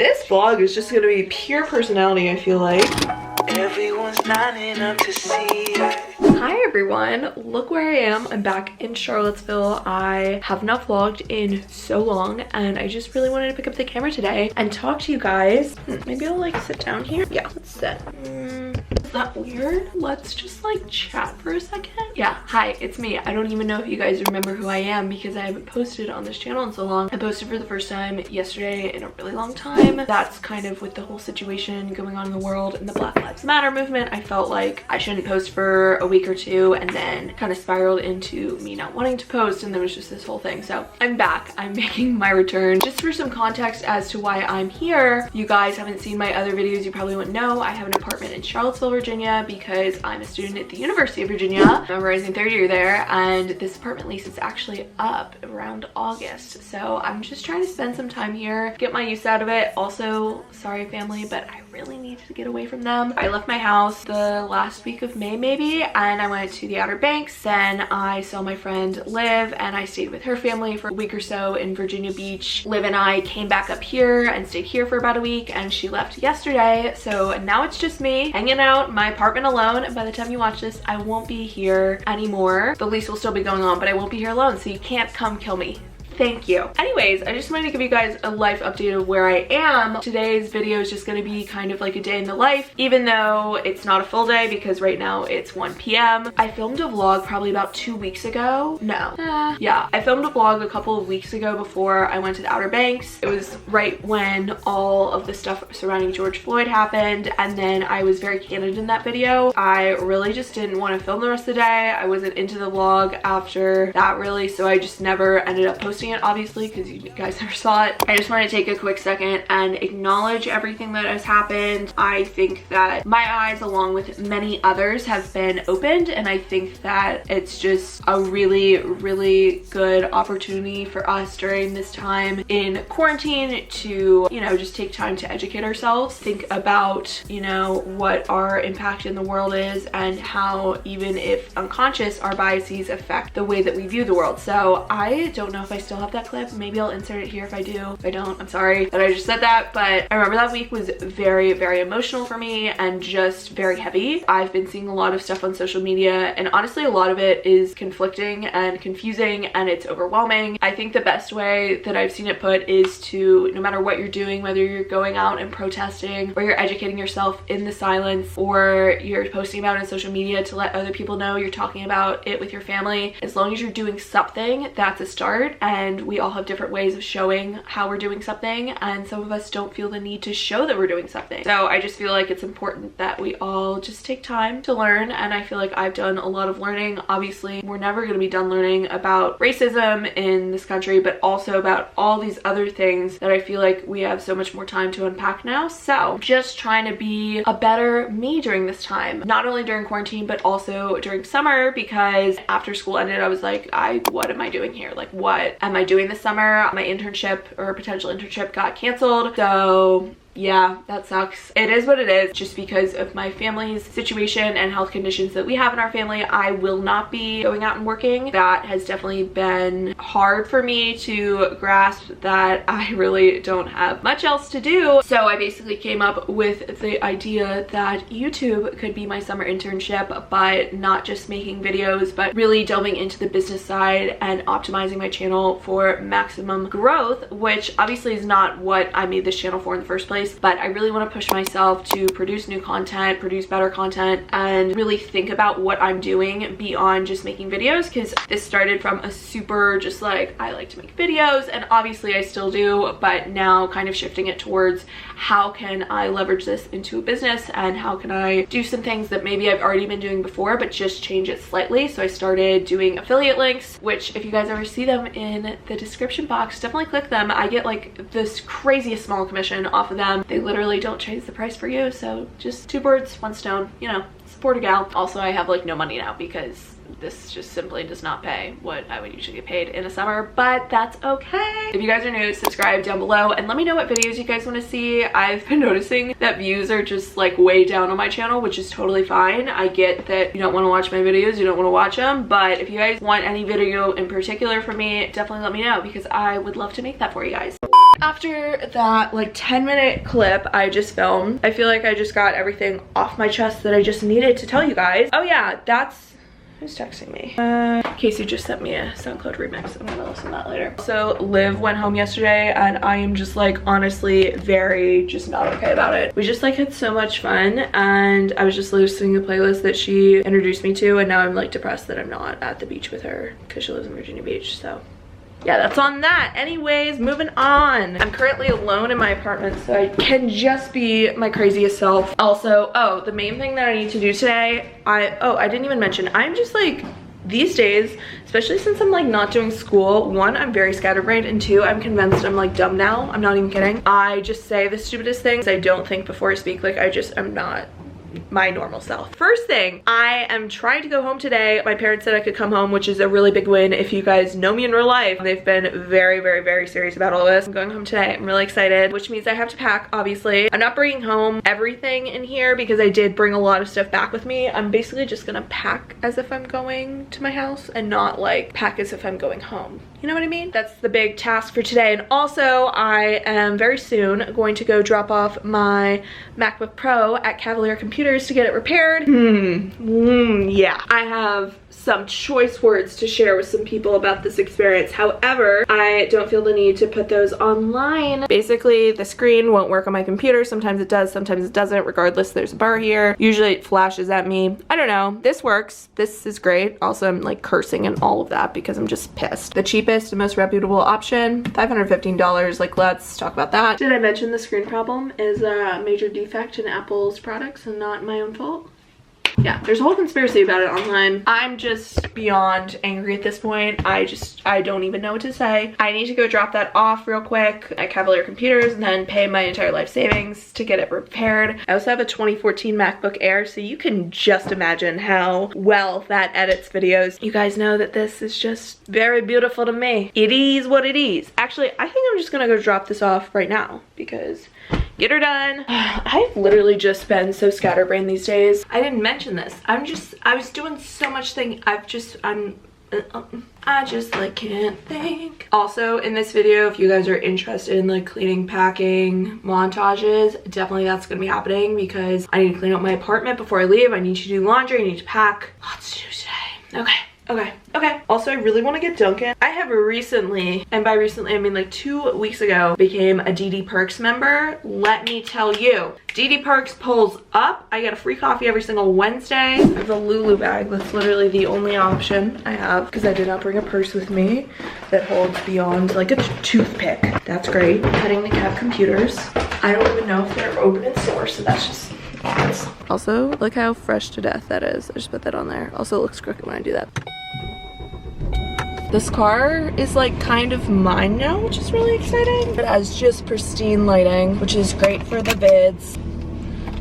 This vlog is just gonna be pure personality, I feel like. Everyone's lining up to see it. Hi everyone, look where I am. I'm back in Charlottesville. I have not vlogged in so long and I just really wanted to pick up the camera today and talk to you guys. Maybe I'll like sit down here. Yeah, let's sit. Is that weird? Let's just like chat for a second. Yeah, hi, it's me. I don't even know if you guys remember who I am because I haven't posted on this channel in so long. I posted for the first time yesterday in a really long time. That's kind of with the whole situation going on in the world and the Black Lives Matter movement. I felt like I shouldn't post for a week or two and then kind of spiraled into me not wanting to post, and there was just this whole thing. So I'm back. I'm making my return. Just for some context as to why I'm here, if you guys haven't seen my other videos, you probably wouldn't know I have an apartment in Charlottesville, Virginia, because I'm a student at the University of Virginia. I'm rising third year there, and this apartment lease is actually up around August. So I'm just trying to spend some time here, get my use out of it. Also, sorry family, but I really needed to get away from them. I left my house the last week of May maybe, and I went to the Outer Banks. Then I saw my friend Liv and I stayed with her family for a week or so in Virginia Beach. Liv and I came back up here and stayed here for about a week, and she left yesterday. So now it's just me hanging out in my apartment alone. And by the time you watch this, I won't be here anymore. The lease will still be going on, but I won't be here alone, so you can't come kill me. Thank you. Anyways, I just wanted to give you guys a life update of where I am. Today's video is just going to be kind of like a day in the life, even though it's not a full day because right now it's 1 p.m. I filmed a vlog probably about 2 weeks ago. Yeah, I filmed a vlog a couple of weeks ago before I went to the Outer Banks. It was right when all of the stuff surrounding George Floyd happened, and then I was very candid in that video. I really just didn't want to film the rest of the day. I wasn't into the vlog after that really, so I just never ended up posting it, obviously, because you guys never saw it. I just want to take a quick second and acknowledge everything that has happened. I think that my eyes, along with many others, have been opened, and I think that it's just a really good opportunity for us during this time in quarantine to, you know, just take time to educate ourselves, think about, you know, what our impact in the world is and how, even if unconscious, our biases affect the way that we view the world. So I don't know if I still have that clip. Maybe I'll insert it here if I do. If I don't, I'm sorry that I just said that, but I remember that week was very emotional for me and just very heavy. I've been seeing a lot of stuff on social media, and honestly a lot of it is conflicting and confusing and it's overwhelming. I think the best way that I've seen it put is to, no matter what you're doing, whether you're going out and protesting or you're educating yourself in the silence or you're posting about it on social media to let other people know you're talking about it with your family, as long as you're doing something, that's a start. And we all have different ways of showing how we're doing something, and some of us don't feel the need to show that we're doing something. So I just feel like it's important that we all just take time to learn, and I feel like I've done a lot of learning. Obviously, we're never going to be done learning about racism in this country, but also about all these other things that I feel like we have so much more time to unpack now. So just trying to be a better me during this time, not only during quarantine, but also during summer, because after school ended, I was like, what am I doing here? Like, what am I doing this summer? My internship or potential internship got canceled. So yeah, that sucks. It is what it is. Just because of my family's situation and health conditions that we have in our family, I will not be going out and working. That has definitely been hard for me to grasp, that I really don't have much else to do. So I basically came up with the idea that YouTube could be my summer internship, but not just making videos, but really delving into the business side and optimizing my channel for maximum growth, which obviously is not what I made this channel for in the first place. But I really want to push myself to produce new content, produce better content, and really think about what I'm doing beyond just making videos, because this started from a super just like, I like to make videos, and obviously I still do, but now kind of shifting it towards how can I leverage this into a business, and how can I do some things that maybe I've already been doing before but just change it slightly. So I started doing affiliate links, which if you guys ever see them in the description box, definitely click them. I get like this craziest small commission off of them. They literally don't change the price for you, so just two birds, one stone, you know, support a gal. Also, I have like no money now because this just simply does not pay what I would usually get paid in a summer, but that's okay. If you guys are new, subscribe down below and let me know what videos you guys want to see. I've been noticing that views are just like way down on my channel, which is totally fine. I get that you don't want to watch my videos, you don't want to watch them, but if you guys want any video in particular from me, definitely let me know because I would love to make that for you guys. After that like 10-minute clip I just filmed, I feel like I just got everything off my chest that I just needed to tell you guys. Oh yeah, that's who's texting me. Casey just sent me a SoundCloud remix. I'm gonna listen to that later. So Liv went home yesterday and I am just like honestly very just not okay about it. We just like had so much fun and I was just listening to the playlist that she introduced me to, and now I'm like depressed that I'm not at the beach with her because she lives in Virginia Beach. So yeah, that's on that. Anyways, moving on. I'm currently alone in my apartment, so I can just be my craziest self. Also, oh, the main thing that I need to do today, I didn't even mention, I'm just like, these days, especially since I'm like not doing school, one, I'm very scatterbrained, and two, I'm convinced I'm like dumb now. I'm not even kidding. I just say the stupidest things. I don't think before I speak. Like I'm not my normal self. First thing, I am trying to go home today. My parents said I could come home, which is a really big win. If you guys know me in real life, they've been very, very, very serious about all this. I'm going home today. I'm really excited, which means I have to pack, obviously. I'm not bringing home everything in here because I did bring a lot of stuff back with me. I'm basically just gonna pack as if I'm going to my house and not like pack as if I'm going home. You know what I mean? That's the big task for today. And also, I am very soon going to go drop off my MacBook Pro at Kelleher Computers to get it repaired. Yeah. I have some choice words to share with some people about this experience. However, I don't feel the need to put those online. Basically, the screen won't work on my computer. Sometimes it does, sometimes it doesn't. Regardless, there's a bar here. Usually it flashes at me. I don't know. This works. This is great. Also, I'm like cursing and all of that because I'm just pissed. The cheapest and most reputable option, $515. Like, let's talk about that. Did I mention the screen problem is a major defect in Apple's products and not my own fault? Yeah, there's a whole conspiracy about it online. I'm just beyond angry at this point. I don't even know what to say. I need to go drop that off real quick at Kelleher Computers and then pay my entire life savings to get it repaired. I also have a 2014 MacBook Air, so you can just imagine how well that edits videos. You guys know that this is just very beautiful to me. It is what it is. Actually, I think I'm just gonna go drop this off right now because get her done. I've literally just been so scatterbrained these days. I didn't mention this. I was doing so much thing. I just like can't think. Also in this video, if you guys are interested in like cleaning, packing, montages, definitely that's gonna be happening because I need to clean up my apartment before I leave. I need to do laundry, I need to pack. Lots to do today. Okay. Also, I really want to get Dunkin'. I have recently, and by recently I mean like 2 weeks ago, became a DD Perks member. Let me tell you, DD Perks pulls up. I get a free coffee every single Wednesday. I have a Lulu bag. That's literally the only option I have because I did not bring a purse with me that holds beyond like a toothpick. That's great. Heading to Cab Computers. I don't even know if they're open in source, so that's just obvious. Also, look how fresh to death that is. I just put that on there. Also, it looks crooked when I do that. This car is like kind of mine now, which is really exciting. It has just pristine lighting, which is great for the vids.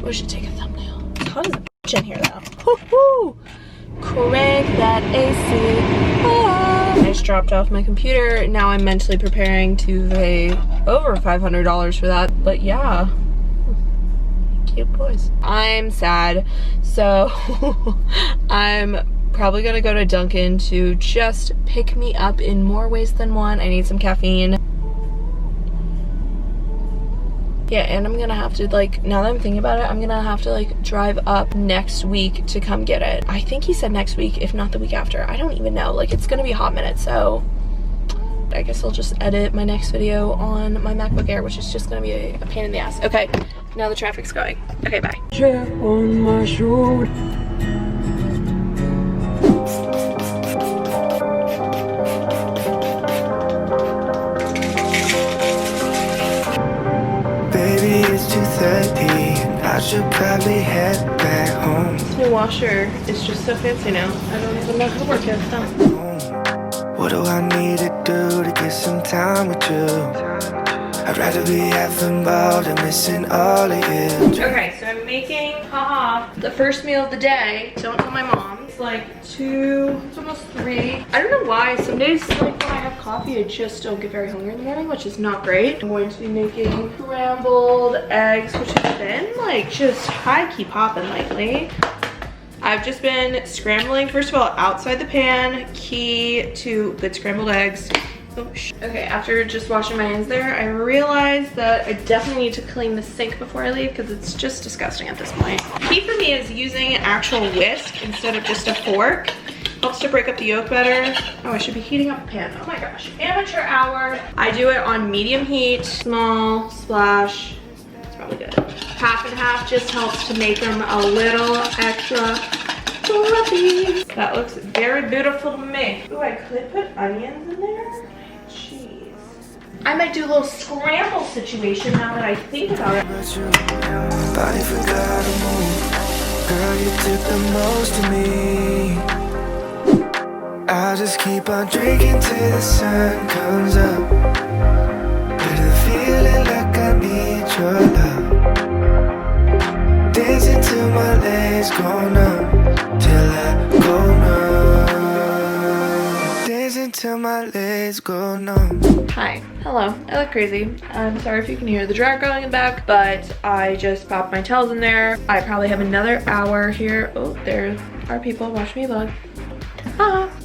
We should take a thumbnail. It's hot as a bitch in here though. Woohoo! Crank that AC. Ah. I just dropped off my computer. Now I'm mentally preparing to pay over $500 for that. But yeah. Cute boys. I'm sad. So I'm probably gonna go to Dunkin' to just pick me up in more ways than one. I need some caffeine. Yeah, and I'm gonna have to like, now that I'm thinking about it, I'm gonna have to like drive up next week to come get it. I think he said next week, if not the week after. I don't even know. Like, it's gonna be a hot minute, so I guess I'll just edit my next video on my MacBook Air, which is just gonna be a pain in the ass. Okay, now the traffic's going. Okay, bye. Chip on my shoulder. Baby, it's 2:30 and I should probably head back home. This new washer is just so fancy now. I don't even know how to work it. So. What do I need to do to get some time with you? I'd rather be half involved and missing all of you. Okay, so I'm making, the first meal of the day. Don't tell my mom. It's like 2, it's almost 3. I don't know why. Some days, like when I have coffee, I just don't get very hungry in the morning, which is not great. I'm going to be making scrambled eggs, which have been like just high-key popping lately. I've just been scrambling, first of all, outside the pan, key to good scrambled eggs. Oh, okay, after just washing my hands there, I realized that I definitely need to clean the sink before I leave because it's just disgusting at this point. Key for me is using an actual whisk instead of just a fork. Helps to break up the yolk better. Oh, I should be heating up a pan. Oh my gosh. Amateur hour. I do it on medium heat, small splash. It's probably good. Half and half just helps to make them a little extra fluffy. That looks very beautiful to me. Ooh, I could put onions in there. Jeez. I might do a little scramble situation now that I think about it. Body forgot to move. Girl, you took the most of me. I'll just keep on drinking till the sun comes up. Better feeling like I need your love. Dancing till my legs go numb. Till I go numb. Dancing till my legs go numb. Hi. Hello. I look crazy. I'm sorry if you can hear the dryer going in the back, but I just popped my towels in there. I probably have another hour here. Oh, there are people watching me vlog.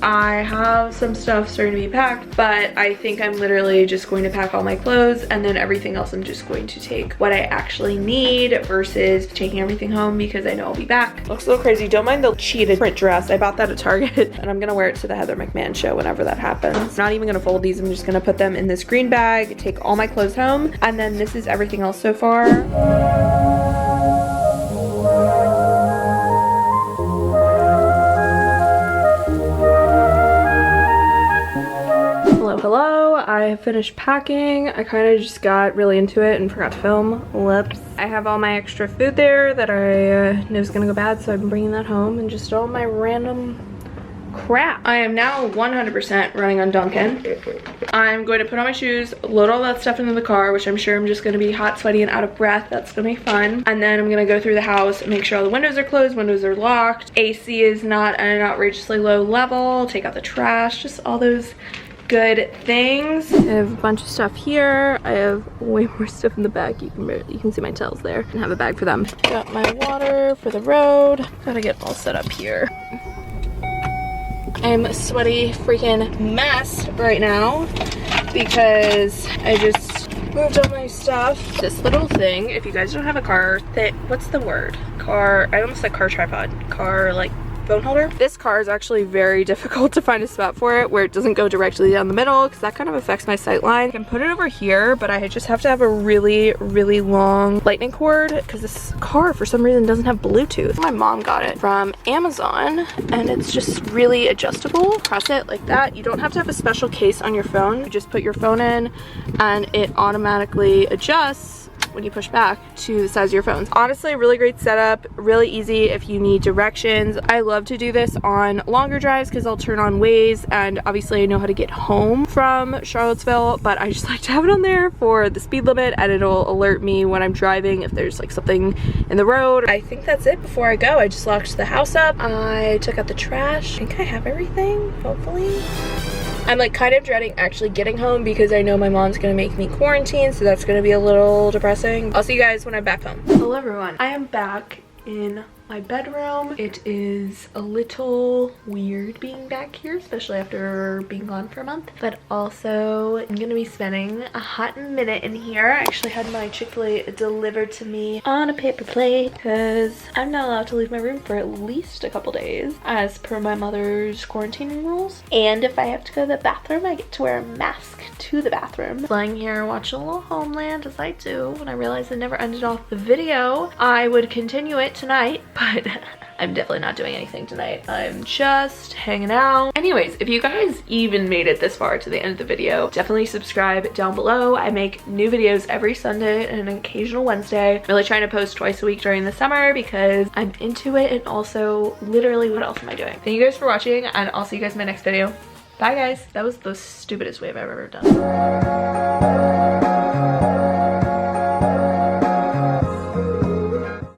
I have some stuff starting to be packed, but I think I'm literally just going to pack all my clothes and then everything else I'm just going to take what I actually need versus taking everything home because I know I'll be back. Looks a little crazy. Don't mind the cheated print dress. I bought that at Target and I'm gonna wear it to the Heather McMahon show whenever that happens. Not even gonna fold these. I'm just gonna put them in this green bag, take all my clothes home, and then this is everything else so far. Hello, I finished packing. I kind of just got really into it and forgot to film. Whoops. I have all my extra food there that I knew was gonna go bad, so I'm bringing that home and just all my random crap. I am now 100% running on Dunkin'. I'm going to put on my shoes, load all that stuff into the car, which I'm sure I'm just gonna be hot, sweaty, and out of breath. That's gonna be fun. And then I'm gonna go through the house, make sure all the windows are closed, windows are locked, AC is not at an outrageously low level, take out the trash, just all those good things. I have a bunch of stuff here. I have way more stuff in the back. You can see my towels there and have a bag for them. Got my water for the road. Gotta get all set up here. I'm a sweaty freaking mess right now because I just moved all my stuff. This little thing, if you guys don't have a car, what's the word? Car, I almost said car tripod. Car, like, phone holder. This car is actually very difficult to find a spot for it where it doesn't go directly down the middle because that kind of affects my sight line. I can put it over here, but I just have to have a really, really long lightning cord because this car for some reason doesn't have Bluetooth. My mom got it from Amazon and it's just really adjustable. Press it like that. You don't have to have a special case on your phone. You just put your phone in and it automatically adjusts when you push back to the size of your phone. Honestly, really great setup, really easy if you need directions. I love to do this on longer drives because I'll turn on Waze and obviously I know how to get home from Charlottesville, but I just like to have it on there for the speed limit and it'll alert me when I'm driving if there's like something in the road. I think that's it before I go. I just locked the house up. I took out the trash. I think I have everything, hopefully. I'm like kind of dreading actually getting home because I know my mom's gonna make me quarantine, so that's gonna be a little depressing. I'll see you guys when I'm back home. Hello everyone, I am back in my bedroom. It is a little weird being back here, especially after being gone for a month, but also I'm gonna be spending a hot minute in here. I actually had my Chick-fil-A delivered to me on a paper plate because I'm not allowed to leave my room for at least a couple days as per my mother's quarantining rules. And if I have to go to the bathroom, I get to wear a mask to the bathroom. Lying here watching a little Homeland as I do when I realized I never ended off the video. I would continue it tonight, but I'm definitely not doing anything tonight. I'm just hanging out. Anyways, if you guys even made it this far to the end of the video, definitely subscribe down below. I make new videos every Sunday and an occasional Wednesday. I'm really trying to post twice a week during the summer because I'm into it, and also literally what else am I doing? Thank you guys for watching and I'll see you guys in my next video. Bye guys. That was the stupidest way I've ever done.